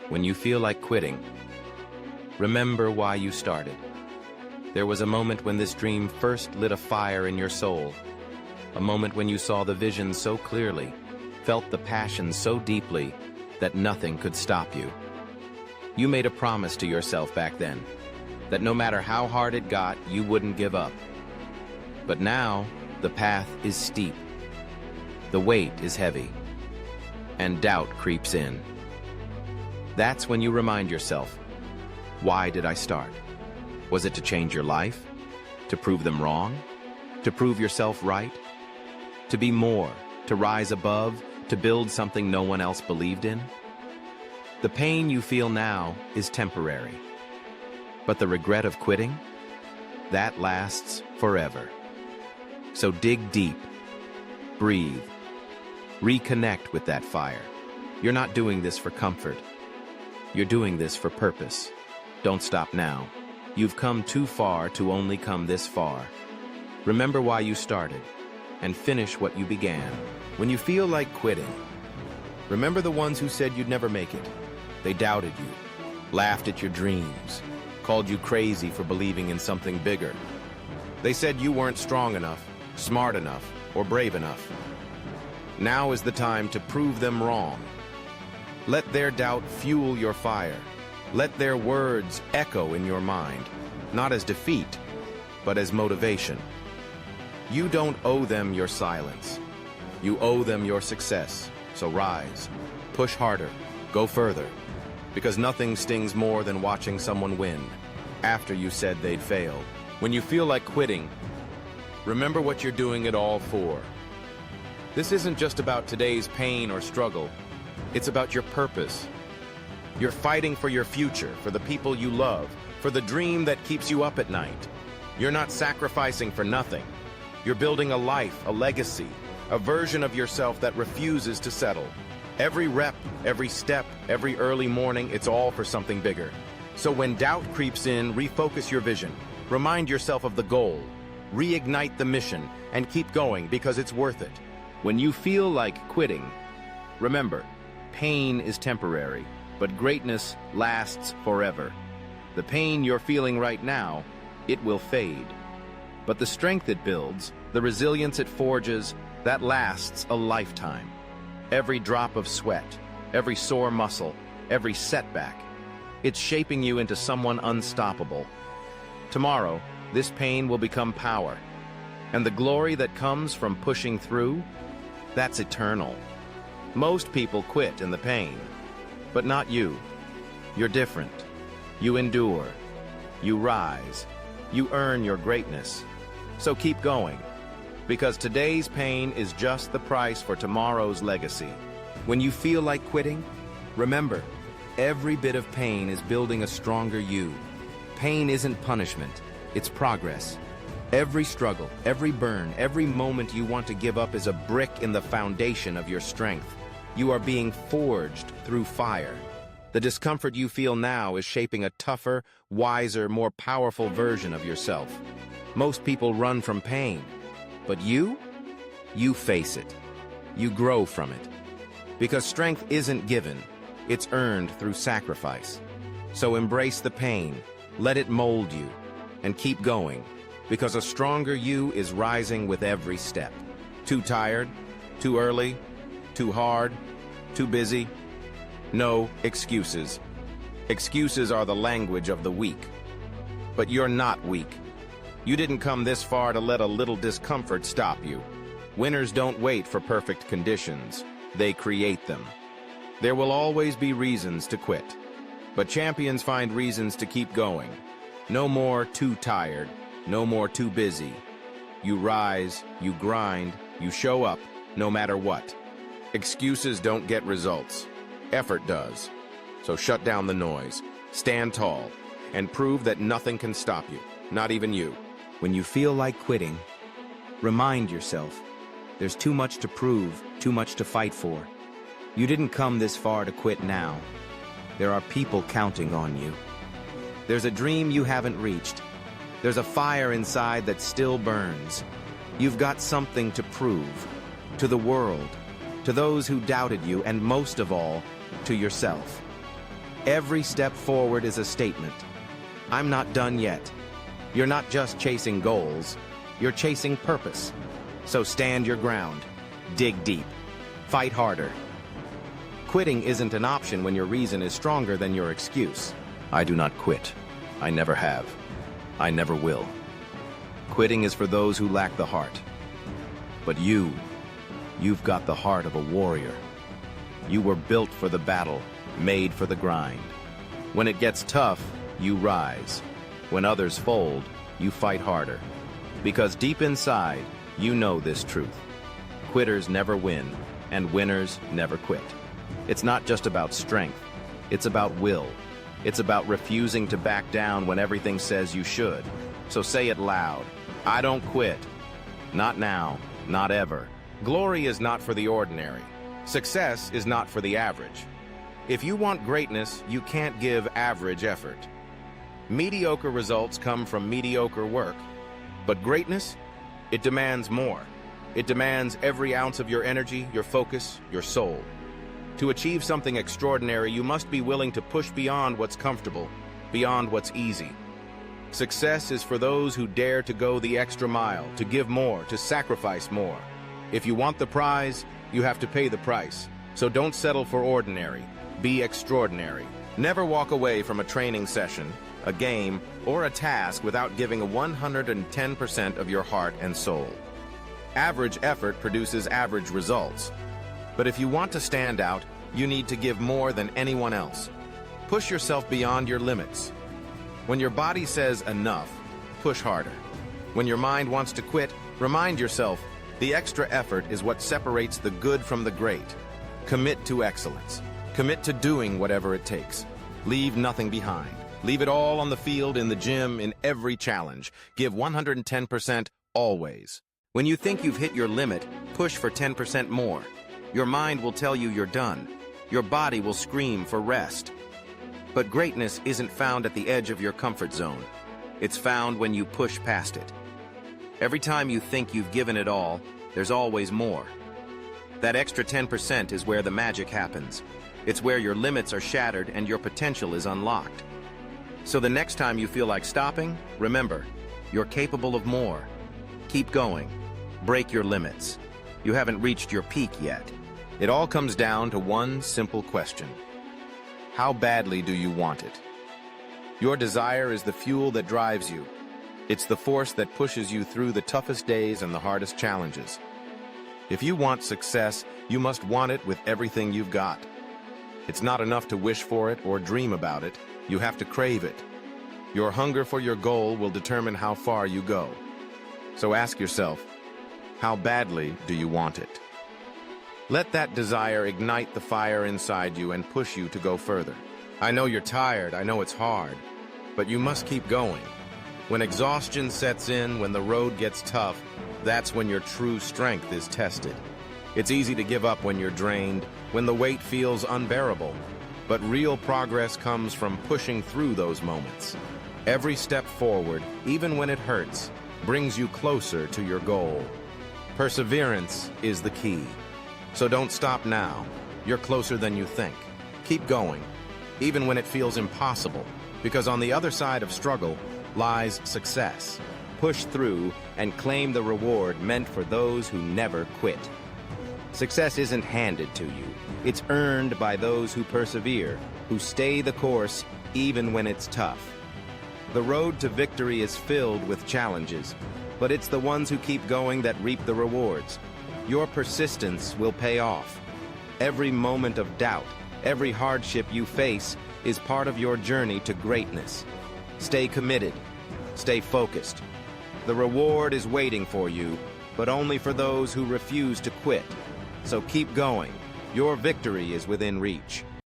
When you feel like quitting, remember why you started. There was a moment when this dream first lit a fire in your soul, a moment when you saw the vision so clearly, felt the passion so deeply that nothing could stop you. You made a promise to yourself back then, that no matter how hard it got, you wouldn't give up. But now, the path is steep, the weight is heavy, and doubt creeps in. That's when you remind yourself, why did I start? Was it to change your life? To prove them wrong? To prove yourself right? To be more, to rise above, to build something no one else believed in? The pain you feel now is temporary, but the regret of quitting, that lasts forever. So dig deep, breathe, reconnect with that fire. You're not doing this for comfort. You're doing this for purpose. Don't stop now. You've come too far to only come this far. Remember why you started, and finish what you began. When you feel like quitting, remember the ones who said you'd never make it. They doubted you, laughed at your dreams, called you crazy for believing in something bigger. They said you weren't strong enough, smart enough, or brave enough. Now is the time to prove them wrong. Let their doubt fuel your fire. Let their words echo in your mind, not as defeat, but as motivation. You don't owe them your silence. You owe them your success. So rise, push harder, go further, because nothing stings more than watching someone win after you said they'd fail. When you feel like quitting, remember what you're doing it all for. This isn't just about today's pain or struggle. It's about your purpose. You're fighting for your future, for the people you love, for the dream that keeps you up at night. You're not sacrificing for nothing. You're building a life, a legacy, a version of yourself that refuses to settle. Every rep, every step, every early morning, it's all for something bigger. So when doubt creeps in, refocus your vision. Remind yourself of the goal. Reignite the mission and keep going because it's worth it. When you feel like quitting, remember, pain is temporary, but greatness lasts forever. The pain you're feeling right now, it will fade. But the strength it builds, the resilience it forges, that lasts a lifetime. Every drop of sweat, every sore muscle, every setback, it's shaping you into someone unstoppable. Tomorrow, this pain will become power. And the glory that comes from pushing through, that's eternal. Most people quit in the pain, but not you. You're different. You endure. You rise. You earn your greatness. So keep going, because today's pain is just the price for tomorrow's legacy. When you feel like quitting, remember, every bit of pain is building a stronger you. Pain isn't punishment, it's progress. Every struggle, every burn, every moment you want to give up is a brick in the foundation of your strength. You are being forged through fire. The discomfort you feel now is shaping a tougher, wiser, more powerful version of yourself. Most people run from pain, but you face it. You grow from it. Because strength isn't given, it's earned through sacrifice. So embrace the pain, let it mold you, and keep going, because a stronger you is rising with every step. Too tired? Too early? Too hard? Too busy? No excuses. Excuses are the language of the weak. But you're not weak. You didn't come this far to let a little discomfort stop you. Winners don't wait for perfect conditions. They create them. There will always be reasons to quit. But champions find reasons to keep going. No more too tired. No more too busy. You rise, you grind, you show up, no matter what. Excuses don't get results. Effort does. So shut down the noise, stand tall, and prove that nothing can stop you, not even you. When you feel like quitting, remind yourself, there's too much to prove, too much to fight for. You didn't come this far to quit now. There are people counting on you. There's a dream you haven't reached. There's a fire inside that still burns. You've got something to prove, to the world, to those who doubted you, and most of all, to yourself. Every step forward is a statement. I'm not done yet. You're not just chasing goals, you're chasing purpose. So stand your ground, dig deep, fight harder. Quitting isn't an option when your reason is stronger than your excuse. I do not quit. I never have. I never will. Quitting is for those who lack the heart. But you've got the heart of a warrior. You were built for the battle, made for the grind. When it gets tough, you rise. When others fold, you fight harder. Because deep inside, you know this truth. Quitters never win, and winners never quit. It's not just about strength. It's about will. It's about refusing to back down when everything says you should. So say it loud. I don't quit. Not now, not ever. Glory is not for the ordinary. Success is not for the average. If you want greatness, you can't give average effort. Mediocre results come from mediocre work. But greatness, it demands more. It demands every ounce of your energy, your focus, your soul. To achieve something extraordinary, you must be willing to push beyond what's comfortable, beyond what's easy. Success is for those who dare to go the extra mile, to give more, to sacrifice more. If you want the prize, you have to pay the price. So don't settle for ordinary. Be extraordinary. Never walk away from a training session, a game, or a task without giving 110% of your heart and soul. Average effort produces average results. But if you want to stand out, you need to give more than anyone else. Push yourself beyond your limits. When your body says enough, push harder. When your mind wants to quit, remind yourself, the extra effort is what separates the good from the great. Commit to excellence. Commit to doing whatever it takes. Leave nothing behind. Leave it all on the field, in the gym, in every challenge. Give 110% always. When you think you've hit your limit, push for 10% more. Your mind will tell you you're done. Your body will scream for rest. But greatness isn't found at the edge of your comfort zone. It's found when you push past it. Every time you think you've given it all, there's always more. That extra 10% is where the magic happens. It's where your limits are shattered and your potential is unlocked. So the next time you feel like stopping, remember, you're capable of more. Keep going. Break your limits. You haven't reached your peak yet. It all comes down to one simple question. How badly do you want it? Your desire is the fuel that drives you. It's the force that pushes you through the toughest days and the hardest challenges. If you want success, you must want it with everything you've got. It's not enough to wish for it or dream about it. You have to crave it. Your hunger for your goal will determine how far you go. So ask yourself, how badly do you want it? Let that desire ignite the fire inside you and push you to go further. I know you're tired, I know it's hard, but you must keep going. When exhaustion sets in, when the road gets tough, that's when your true strength is tested. It's easy to give up when you're drained, when the weight feels unbearable. But real progress comes from pushing through those moments. Every step forward, even when it hurts, brings you closer to your goal. Perseverance is the key. So don't stop now. You're closer than you think. Keep going, even when it feels impossible, because on the other side of struggle lies success. Push through and claim the reward meant for those who never quit. Success isn't handed to you. It's earned by those who persevere, who stay the course even when it's tough. The road to victory is filled with challenges, but it's the ones who keep going that reap the rewards. Your persistence will pay off. Every moment of doubt, every hardship you face is part of your journey to greatness. Stay committed. Stay focused. The reward is waiting for you, but only for those who refuse to quit. So keep going. Your victory is within reach.